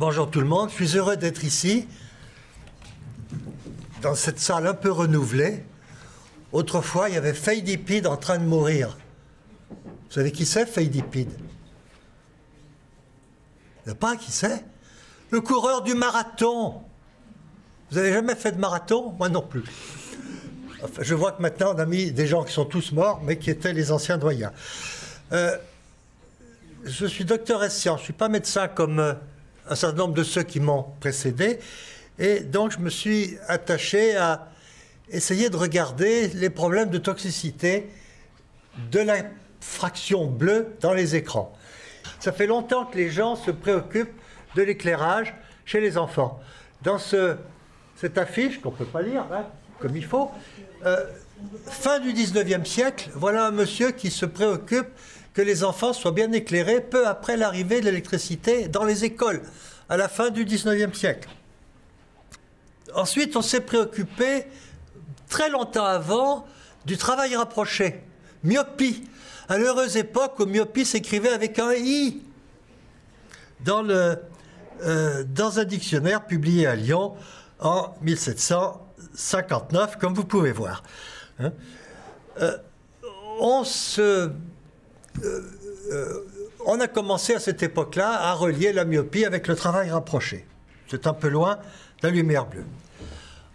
Bonjour tout le monde, je suis heureux d'être ici, dans cette salle un peu renouvelée. Autrefois, il y avait Faye Dipide en train de mourir. Vous savez qui c'est, Faye Dipide? Vous ne savez pas qui c'est? Le coureur du marathon. Vous n'avez jamais fait de marathon? Moi non plus. Enfin, je vois que maintenant, on a mis des gens qui sont tous morts, mais qui étaient les anciens doyens. Je suis docteur ès sciences, je ne suis pas médecin comme un certain nombre de ceux qui m'ont précédé, et donc je me suis attaché à essayer de regarder les problèmes de toxicité de la fraction bleue dans les écrans. Ça fait longtemps que les gens se préoccupent de l'éclairage chez les enfants. Dans cette affiche, qu'on ne peut pas lire, hein, comme il faut, fin du 19e siècle, voilà un monsieur qui se préoccupe que les enfants soient bien éclairés peu après l'arrivée de l'électricité dans les écoles, à la fin du 19e siècle. Ensuite, on s'est préoccupé, très longtemps avant, du travail rapproché, myopie, à l'heureuse époque où myopie s'écrivait avec un I, dans un dictionnaire publié à Lyon en 1759, comme vous pouvez voir. Hein. On a commencé à cette époque-là à relier la myopie avec le travail rapproché. C'est un peu loin de la lumière bleue.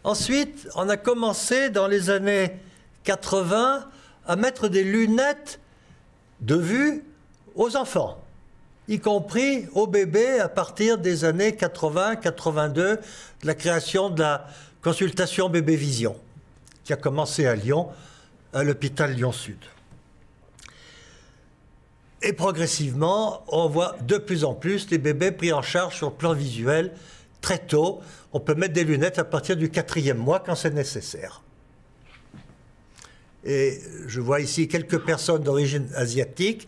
Ensuite, on a commencé dans les années 80 à mettre des lunettes de vue aux enfants, y compris aux bébés à partir des années 80-82, de la création de la consultation bébé vision, qui a commencé à Lyon, à l'hôpital Lyon-Sud. Et progressivement, on voit de plus en plus les bébés pris en charge sur le plan visuel très tôt. On peut mettre des lunettes à partir du 4e mois quand c'est nécessaire. Et je vois ici quelques personnes d'origine asiatique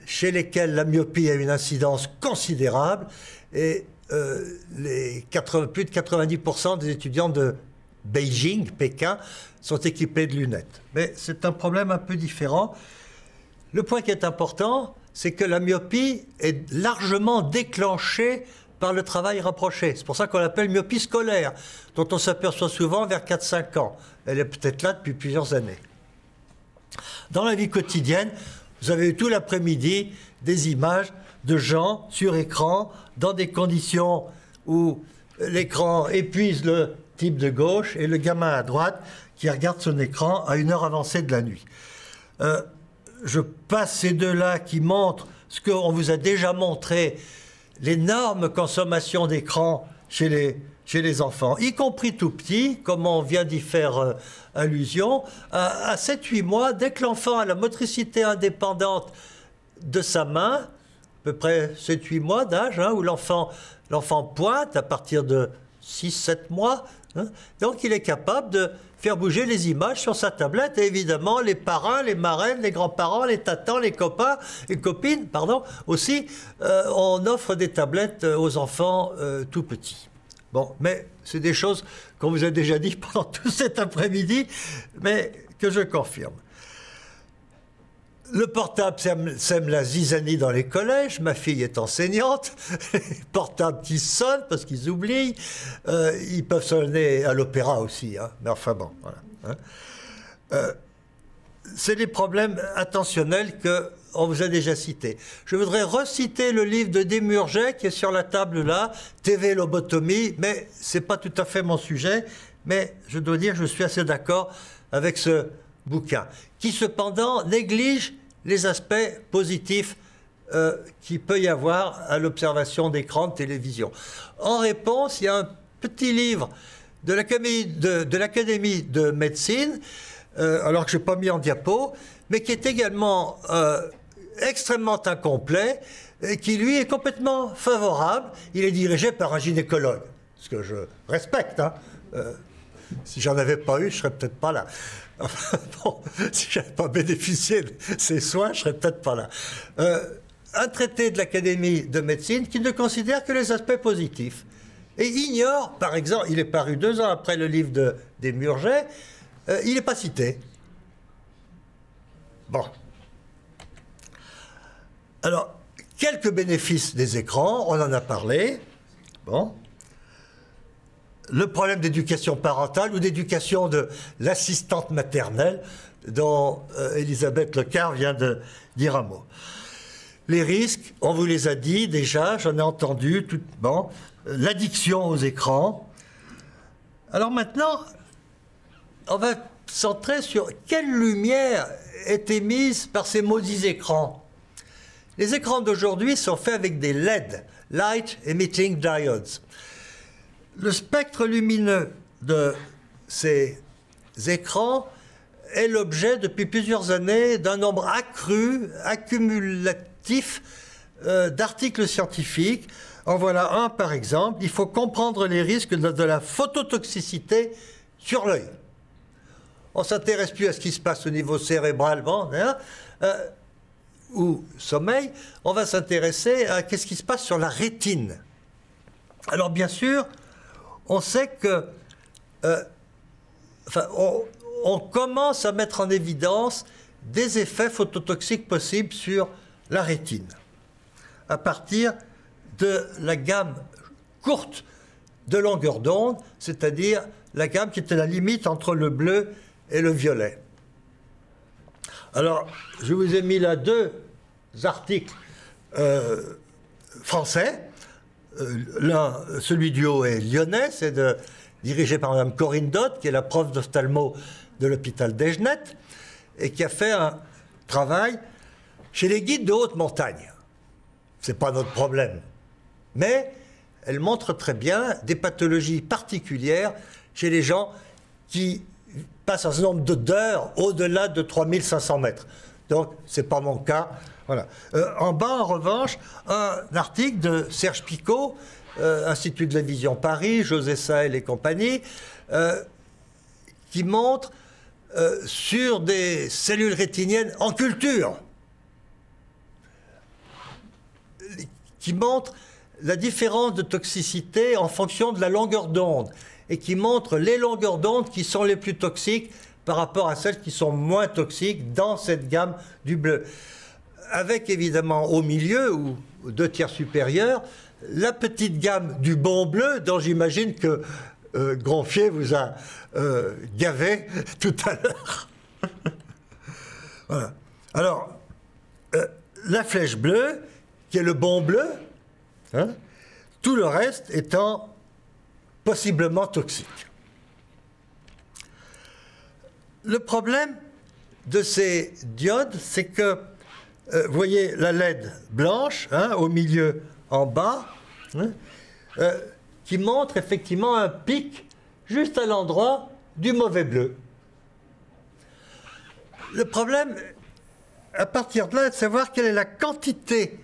chez lesquelles la myopie a une incidence considérable et plus de 90% des étudiants de Beijing, Pékin, sont équipés de lunettes. Mais c'est un problème un peu différent. Le point qui est important, c'est que la myopie est largement déclenchée par le travail rapproché. C'est pour ça qu'on l'appelle myopie scolaire, dont on s'aperçoit souvent vers 4-5 ans. Elle est peut-être là depuis plusieurs années. Dans la vie quotidienne, vous avez eu tout l'après-midi des images de gens sur écran, dans des conditions où l'écran épuise le type de gauche et le gamin à droite qui regarde son écran à une heure avancée de la nuit. Je passe ces deux-là qui montrent ce qu'on vous a déjà montré, l'énorme consommation d'écran chez les enfants, y compris tout petits, comme on vient d'y faire allusion. À 7-8 mois, dès que l'enfant a la motricité indépendante de sa main, à peu près 7-8 mois d'âge, hein, où l'enfant pointe à partir de 6-7 mois, hein, donc il est capable de faire bouger les images sur sa tablette. Et évidemment, les parrains, les marraines, les grands-parents, les tatans, les copains, les copines, pardon, aussi, on offre des tablettes aux enfants tout petits. Bon, mais c'est des choses qu'on vous a déjà dit pendant tout cet après-midi, mais que je confirme. Le portable sème la zizanie dans les collèges. Ma fille est enseignante. Les portables qui sonnent parce qu'ils oublient. Ils peuvent sonner à l'opéra aussi. Hein. Mais enfin bon, voilà. Hein. C'est des problèmes attentionnels qu'on vous a déjà cités. Je voudrais reciter le livre de Desmurget qui est sur la table là, TV lobotomie, mais ce n'est pas tout à fait mon sujet. Mais je dois dire que je suis assez d'accord avec ce bouquin, qui cependant néglige les aspects positifs qu'il peut y avoir à l'observation d'écrans de télévision. En réponse, il y a un petit livre de l'Académie de médecine, alors que je n'ai pas mis en diapo, mais qui est également extrêmement incomplet, et qui lui est complètement favorable. Il est dirigé par un gynécologue, ce que je respecte, hein. Si j'en avais pas eu, je serais peut-être pas là. Enfin, bon, si j'avais pas bénéficié de ces soins, je serais peut-être pas là. Un traité de l'Académie de médecine qui ne considère que les aspects positifs et ignore, par exemple, il est paru 2 ans après le livre de Desmurget, il n'est pas cité. Bon. Alors, quelques bénéfices des écrans, on en a parlé. Bon. Le problème d'éducation parentale ou d'éducation de l'assistante maternelle dont Elisabeth Lecard vient de dire un mot. Les risques, on vous les a dit déjà, j'en ai entendu, bon, l'addiction aux écrans. Alors maintenant, on va centrer sur quelle lumière est émise par ces maudits écrans. Les écrans d'aujourd'hui sont faits avec des LED, Light Emitting Diodes. Le spectre lumineux de ces écrans est l'objet depuis plusieurs années d'un nombre accru, accumulatif d'articles scientifiques. En voilà un par exemple. Il faut comprendre les risques de la phototoxicité sur l'œil. On ne s'intéresse plus à ce qui se passe au niveau cérébral ou sommeil. On va s'intéresser à ce qui se passe sur la rétine. Alors bien sûr, on sait que on commence à mettre en évidence des effets phototoxiques possibles sur la rétine à partir de la gamme courte de longueur d'onde, c'est-à-dire la gamme qui était la limite entre le bleu et le violet. Alors, je vous ai mis là deux articles français. L'un, celui du haut est lyonnais, c'est dirigé par Mme Corinne Dodd, qui est la prof d'ophtalmo de l'hôpital d'Ejnet, et qui a fait un travail chez les guides de haute montagne. Ce n'est pas notre problème. Mais elle montre très bien des pathologies particulières chez les gens qui passent un certain nombre d'heures au-delà de 3500 mètres. Donc, ce n'est pas mon cas. Voilà. En bas, en revanche, un article de Serge Picot, Institut de la Vision Paris, José Saël et compagnie, qui montre sur des cellules rétiniennes en culture, qui montre la différence de toxicité en fonction de la longueur d'onde, et qui montre les longueurs d'onde qui sont les plus toxiques par rapport à celles qui sont moins toxiques dans cette gamme du bleu. Avec évidemment au milieu, ou deux tiers supérieurs, la petite gamme du bon bleu, dont j'imagine que Gronfier vous a gavé tout à l'heure. Voilà. Alors, la flèche bleue, qui est le bon bleu, hein, tout le reste étant possiblement toxique. Le problème de ces diodes, c'est que, vous voyez la LED blanche, hein, au milieu en bas, hein, qui montre effectivement un pic juste à l'endroit du mauvais bleu. Le problème, à partir de là, est de savoir quelle est la quantité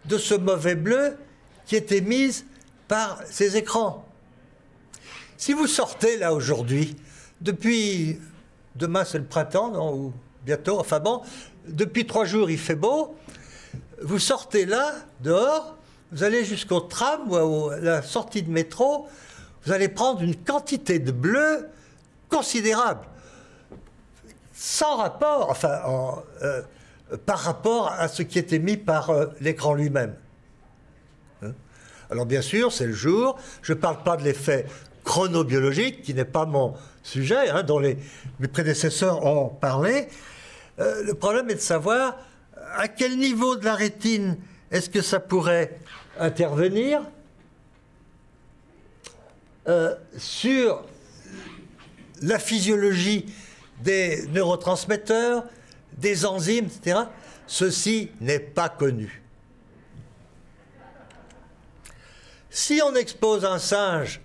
de ce mauvais bleu qui est émise par ces écrans. Si vous sortez là aujourd'hui, depuis demain c'est le printemps, non, ou bientôt, enfin bon, depuis 3 jours il fait beau, vous sortez là, dehors, vous allez jusqu'au tram ou à la sortie de métro, vous allez prendre une quantité de bleu considérable, sans rapport, enfin, par rapport à ce qui est émis par l'écran lui-même. Hein? Alors bien sûr, c'est le jour, je ne parle pas de l'effet chronobiologique, qui n'est pas mon sujet, hein, dont mes prédécesseurs ont parlé. Le problème est de savoir à quel niveau de la rétine est-ce que ça pourrait intervenir sur la physiologie des neurotransmetteurs, des enzymes, etc. Ceci n'est pas connu. Si on expose un singe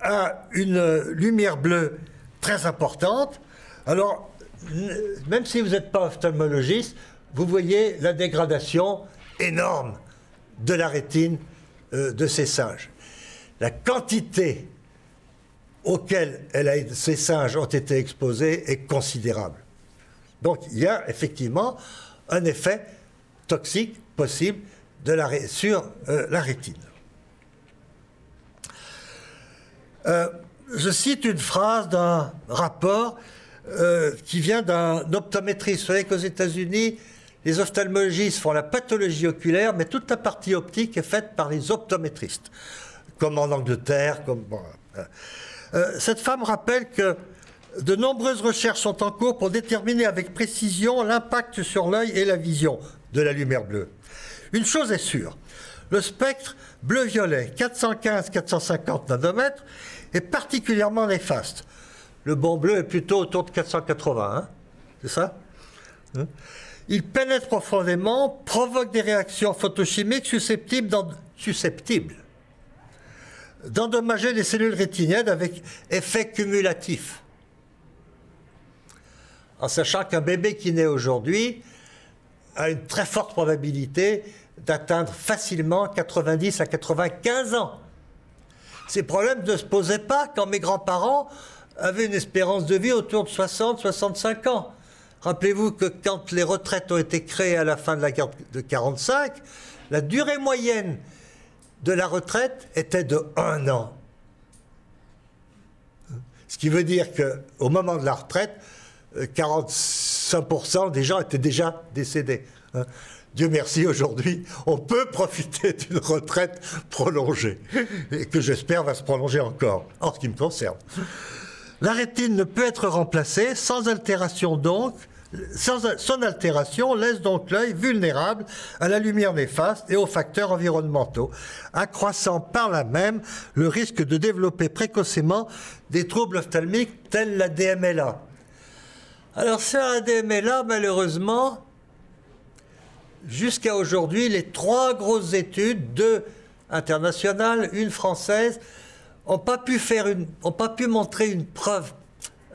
à une lumière bleue très importante, alors, même si vous n'êtes pas ophtalmologiste, vous voyez la dégradation énorme de la rétine de ces singes. La quantité auxquelles ces singes ont été exposés est considérable. Donc, il y a effectivement un effet toxique possible sur la rétine. Je cite une phrase d'un rapport qui vient d'un optométriste. Vous savez qu'aux États-Unis, Les ophtalmologistes font la pathologie oculaire, mais toute la partie optique est faite par les optométristes, comme en Angleterre. Cette femme rappelle que de nombreuses recherches sont en cours pour déterminer avec précision l'impact sur l'œil et la vision de la lumière bleue. Une chose est sûre, le spectre bleu-violet 415-450 nanomètres est particulièrement néfaste. Le bon bleu est plutôt autour de 480, hein, c'est ça? Il pénètre profondément, provoque des réactions photochimiques susceptibles d'endommager les cellules rétiniennes avec effet cumulatif. En sachant qu'un bébé qui naît aujourd'hui a une très forte probabilité d'atteindre facilement 90 à 95 ans. Ces problèmes ne se posaient pas quand mes grands-parents avaient une espérance de vie autour de 60-65 ans. Rappelez-vous que quand les retraites ont été créées à la fin de la guerre de 1945, la durée moyenne de la retraite était de 1 an. Ce qui veut dire qu'au moment de la retraite, 45% des gens étaient déjà décédés. Dieu merci, aujourd'hui, on peut profiter d'une retraite prolongée, et que j'espère va se prolonger encore, en ce qui me concerne. La rétine ne peut être remplacée sans altération donc. Son altération laisse donc l'œil vulnérable à la lumière néfaste et aux facteurs environnementaux, accroissant par là même le risque de développer précocement des troubles ophtalmiques tels la DMLA. Alors sur la DMLA, malheureusement, jusqu'à aujourd'hui, les 3 grosses études, 2 internationales, 1 française, n'ont pas pu montrer une preuve,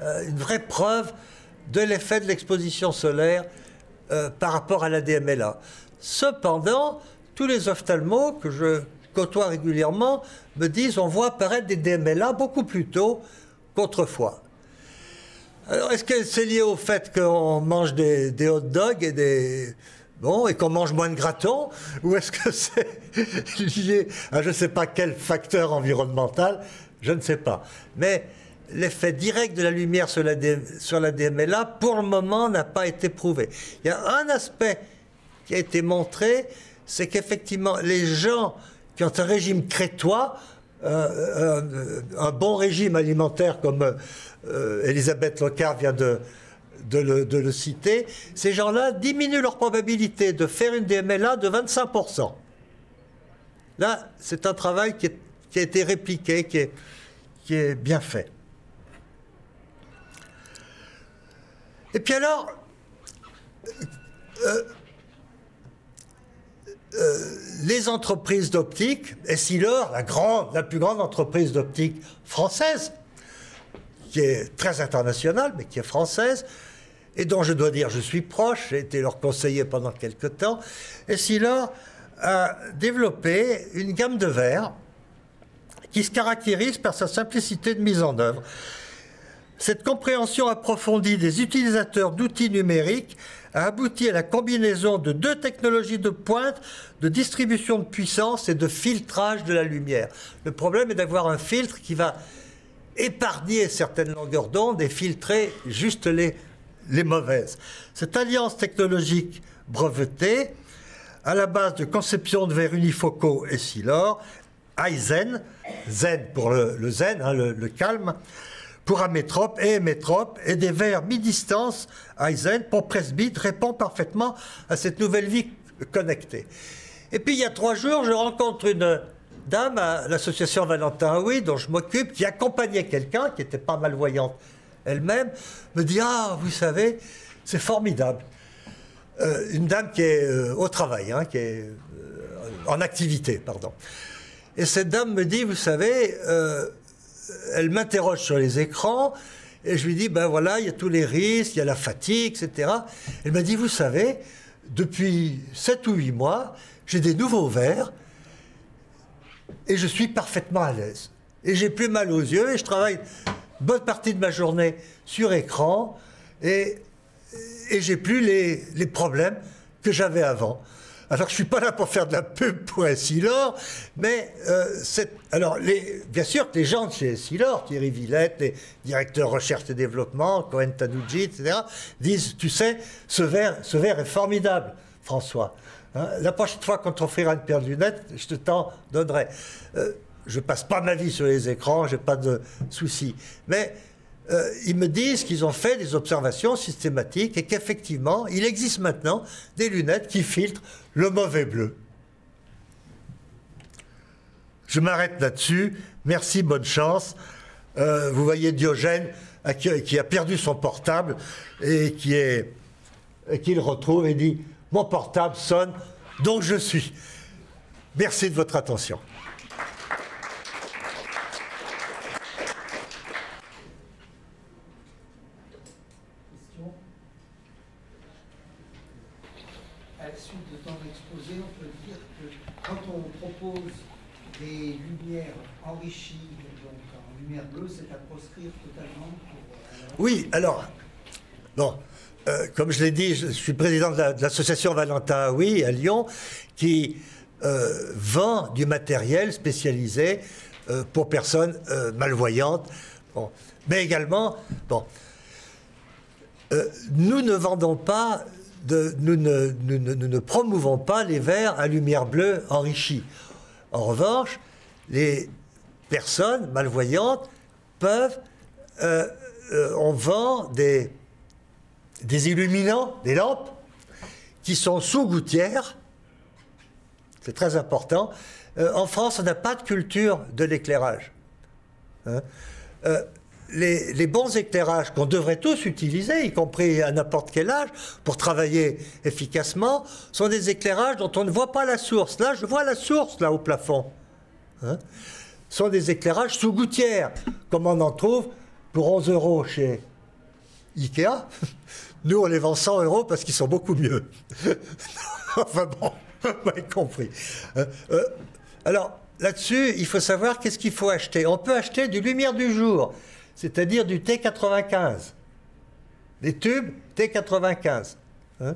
une vraie preuve de l'effet de l'exposition solaire par rapport à la DMLA. Cependant, tous les ophtalmos que je côtoie régulièrement me disent on voit apparaître des DMLA beaucoup plus tôt qu'autrefois. Alors, est-ce que c'est lié au fait qu'on mange des hot dogs et qu'on mange moins de gratons, ou est-ce que c'est lié à je ne sais pas quel facteur environnemental? Je ne sais pas. Mais l'effet direct de la lumière sur la DMLA, pour le moment, n'a pas été prouvé. Il y a un aspect qui a été montré, c'est qu'effectivement, les gens qui ont un régime crétois, un bon régime alimentaire comme Elisabeth Locard vient de le citer, ces gens-là diminuent leur probabilité de faire une DMLA de 25%. Là, c'est un travail qui a été répliqué, qui est bien fait. Et puis alors, les entreprises d'optique, Essilor, la plus grande entreprise d'optique française, qui est très internationale, mais qui est française, et dont je dois dire je suis proche, j'ai été leur conseiller pendant quelque temps, Essilor a développé une gamme de verres qui se caractérise par sa simplicité de mise en œuvre. Cette compréhension approfondie des utilisateurs d'outils numériques a abouti à la combinaison de 2 technologies de pointe de distribution de puissance et de filtrage de la lumière. Le problème est d'avoir un filtre qui va épargner certaines longueurs d'onde et filtrer juste les mauvaises. Cette alliance technologique brevetée, à la base de conception de verres unifocaux Essilor, Aizen, zen pour le zen, hein, le calme, pour amétrope et hémétrope, et des verres mi-distance Aizen pour presbyte répond parfaitement à cette nouvelle vie connectée. Et puis il y a 3 jours, je rencontre une dame à l'association Valentin Haoui, dont je m'occupe, qui accompagnait quelqu'un qui était pas malvoyante elle-même, me dit « Ah, vous savez, c'est formidable. » Une dame qui est au travail, hein, qui est en activité, pardon. Et cette dame me dit « Vous savez, elle m'interroge sur les écrans, et je lui dis « Ben voilà, il y a tous les risques, il y a la fatigue, etc. » Elle m'a dit « Vous savez, depuis 7 ou 8 mois, j'ai des nouveaux verres, et je suis parfaitement à l'aise. Et j'ai plus mal aux yeux, et je travaille une bonne partie de ma journée sur écran, et j'ai plus les problèmes que j'avais avant. » Alors, je ne suis pas là pour faire de la pub pour Essilor, mais alors, bien sûr que les gens de chez Essilor, Thierry Villette, les directeurs recherche et développement, Cohen Tanouji, etc., disent, tu sais, ce verre est formidable, François. Hein, la prochaine fois, quand on fera une paire de lunettes, je t'en donnerai. Je ne passe pas ma vie sur les écrans, je n'ai pas de soucis. Mais ils me disent qu'ils ont fait des observations systématiques et qu'effectivement, il existe maintenant des lunettes qui filtrent le mauvais bleu. Je m'arrête là-dessus. Merci, bonne chance. Vous voyez Diogène qui a perdu son portable et qui le retrouve et dit « Mon portable sonne, donc je suis ». Merci de votre attention. À la suite de ton exposé, on peut dire que quand on propose des lumières enrichies, donc en lumière bleue, c'est à proscrire totalement pour... Oui, alors, bon, comme je l'ai dit, je suis président de l'association Valentin Aoui à Lyon, qui vend du matériel spécialisé pour personnes malvoyantes, bon, mais également, bon, nous ne vendons pas... nous ne promouvons pas les verres à lumière bleue enrichie. En revanche, les personnes malvoyantes peuvent... on vend des illuminants, des lampes, qui sont sous gouttière. C'est très important. En France, on n'a pas de culture de l'éclairage. Hein, les bons éclairages qu'on devrait tous utiliser, y compris à n'importe quel âge, pour travailler efficacement, sont des éclairages dont on ne voit pas la source. Là, je vois la source, là, au plafond. Hein, sont des éclairages sous gouttière, comme on en trouve pour 11 € chez Ikea. Nous, on les vend 100 € parce qu'ils sont beaucoup mieux. Enfin bon, vous m'avez compris. Alors, là-dessus, il faut savoir qu'est-ce qu'il faut acheter. On peut acheter du lumière du jour, c'est-à-dire du T95. Les tubes T95. Hein,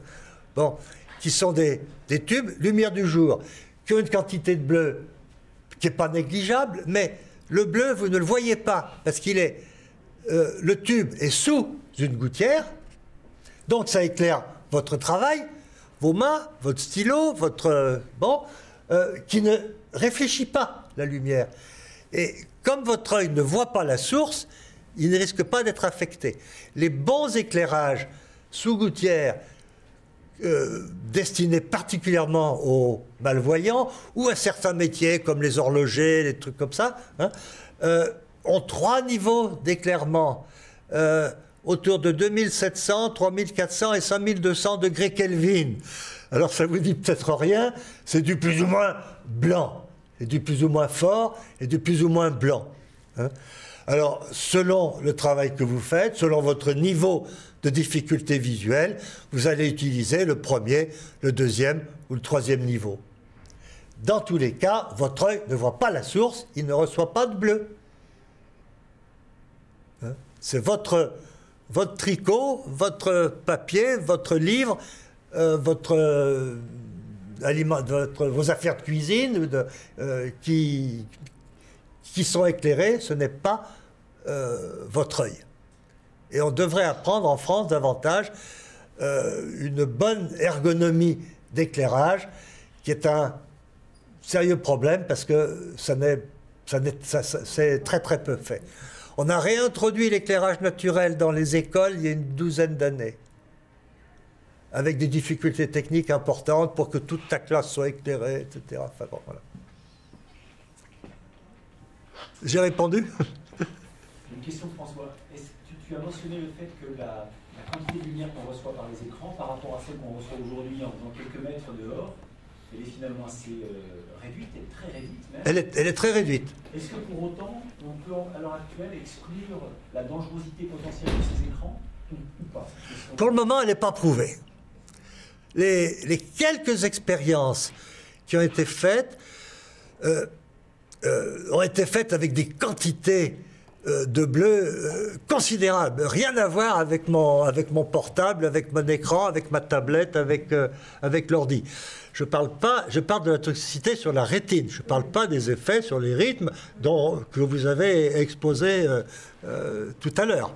bon, qui sont des tubes lumière du jour, qui ont une quantité de bleu qui n'est pas négligeable, mais le bleu, vous ne le voyez pas, parce qu'il est... le tube est sous une gouttière, donc ça éclaire votre travail, vos mains, votre stylo, votre... qui ne réfléchit pas la lumière. Et comme votre œil ne voit pas la source, il ne risque pas d'être affecté. Les bons éclairages sous gouttière, destinés particulièrement aux malvoyants ou à certains métiers comme les horlogers, les trucs comme ça, hein, ont 3 niveaux d'éclairement, autour de 2700, 3400 et 5200 degrés Kelvin. Alors ça vous dit peut-être rien, c'est du plus ou moins blanc, c'est du plus ou moins fort et du plus ou moins blanc. Hein. Alors, selon le travail que vous faites, selon votre niveau de difficulté visuelle, vous allez utiliser le premier, le deuxième ou le troisième niveau. Dans tous les cas, votre œil ne voit pas la source, il ne reçoit pas de bleu. Hein? C'est votre tricot, votre papier, votre livre, vos affaires de cuisine qui sont éclairées, ce n'est pas votre œil. Et on devrait apprendre en France davantage une bonne ergonomie d'éclairage, qui est un sérieux problème parce que c'est très très peu fait. On a réintroduit l'éclairage naturel dans les écoles il y a une douzaine d'années, avec des difficultés techniques importantes pour que toute ta classe soit éclairée, etc. Enfin, bon, voilà. J'ai répondu. Une question de François. Tu as mentionné le fait que la quantité de lumière qu'on reçoit par les écrans par rapport à celle qu'on reçoit aujourd'hui en faisant quelques mètres dehors, elle est finalement assez réduite, elle est très réduite même. Elle est très réduite. Est-ce que pour autant, on peut à l'heure actuelle exclure la dangerosité potentielle de ces écrans ou pas? Pour le moment, elle n'est pas prouvée. Les quelques expériences qui ont été faites avec des quantités de bleu considérable. Rien à voir avec mon portable, avec mon écran, avec ma tablette, avec l'ordi. Je parle de la toxicité sur la rétine. Je ne parle pas des effets sur les rythmes que vous avez exposés tout à l'heure.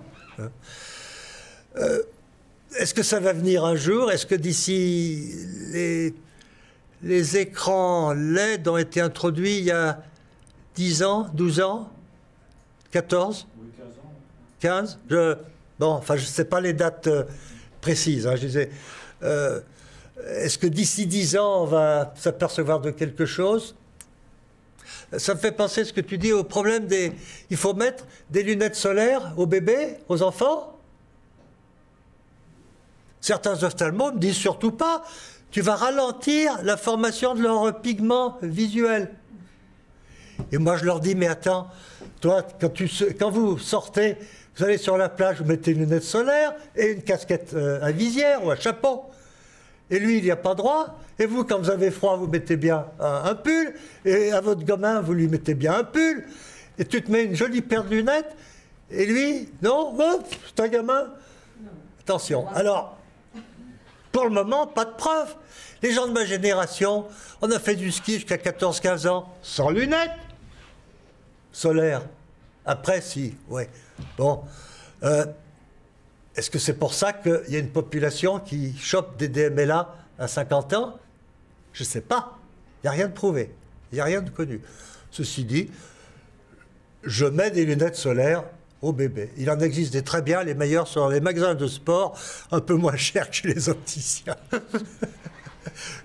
Est-ce que ça va venir un jour? Est-ce que d'ici les écrans LED ont été introduits il y a 10 ans, 12 ans, 14? Oui, 15 ans. 15? Bon, enfin, je ne sais pas les dates précises. Hein, je disais, est-ce que d'ici 10 ans, on va s'apercevoir de quelque chose? Ça me fait penser ce que tu dis au problème des... Il faut mettre des lunettes solaires aux bébés, aux enfants? Certains ophtalmos me disent surtout pas. Tu vas ralentir la formation de leurs pigments visuels. Et moi, je leur dis, mais attends, toi, quand vous sortez, vous allez sur la plage, vous mettez une lunette solaire et une casquette à visière ou un chapeau. Et lui, il n'y a pas droit. Et vous, quand vous avez froid, vous mettez bien un pull. Et à votre gamin, vous lui mettez bien un pull. Et tu te mets une jolie paire de lunettes. Et lui, non, c'est un gamin. Attention. Alors, pour le moment, pas de preuve. Les gens de ma génération, on a fait du ski jusqu'à 14-15 ans, sans lunettes solaires. Après, si, ouais. Bon. Est-ce que c'est pour ça qu'il y a une population qui chope des DMLA à 50 ans? Je ne sais pas. Il n'y a rien de prouvé. Il n'y a rien de connu. Ceci dit, je mets des lunettes solaires aux bébés. Il en existe des très bien, les meilleurs sont dans les magasins de sport, un peu moins chers que chez les opticiens.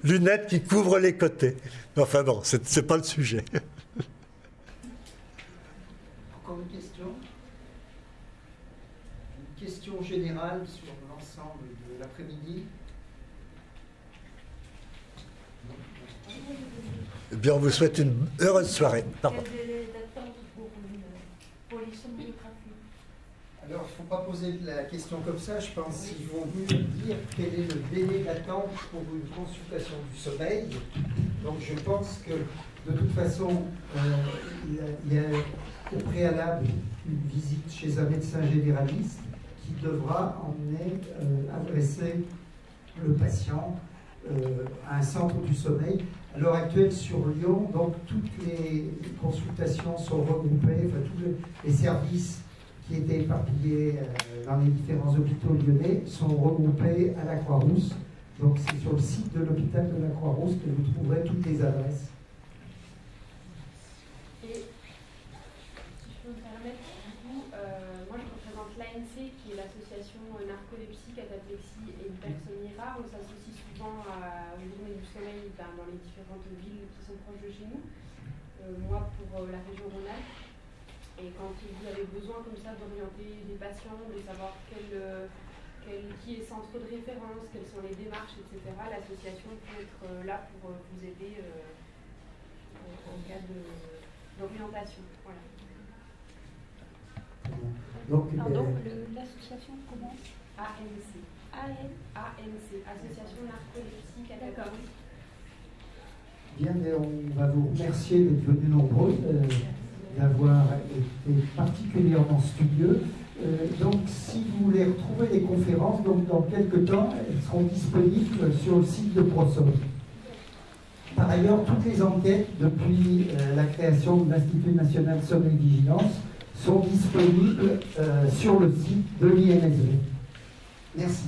Lunettes qui couvrent les côtés. Enfin bon, c'est pas le sujet. Encore une question? Une question générale sur l'ensemble de l'après-midi? Eh bien, on vous souhaite une heureuse soirée. Pardon. Quel délai d'attente pour les sonographies? Alors, il ne faut pas poser la question comme ça. Je pense qu'il vaut mieux dire quel est le délai d'attente pour une consultation du sommeil. Donc, je pense que, de toute façon, il y a au préalable une visite chez un médecin généraliste qui devra adresser le patient à un centre du sommeil. À l'heure actuelle, sur Lyon, donc toutes les consultations sont regroupées, enfin tous les services qui étaient éparpillés dans les différents hôpitaux lyonnais sont regroupés à la Croix-Rousse. Donc c'est sur le site de l'hôpital de la Croix-Rousse que vous trouverez toutes les adresses. Et si je peux me permettre, du coup, moi je représente l'ANC, qui est l'association narcolepsie, cataplexie et hypersomnie rare. On s'associe souvent à une journée du sommeil dans les différentes villes qui sont proches de chez nous. Moi pour la région Rhône-Alpes. Et quand vous avez besoin comme ça d'orienter des patients, de savoir qui est centre de référence, quelles sont les démarches, etc., l'association peut être là pour vous aider en cas d'orientation. Voilà. Pardon, l'association comment? ANC. ANC, Association Narcolepsie Cataplexie. Bien, on va vous remercier d'être venus nombreux, d'avoir été particulièrement studieux. Donc, si vous voulez retrouver les conférences, donc dans quelques temps, elles seront disponibles sur le site de Prosom. Par ailleurs, toutes les enquêtes depuis la création de l'Institut national sommeil vigilance sont disponibles sur le site de l'INSV. Merci.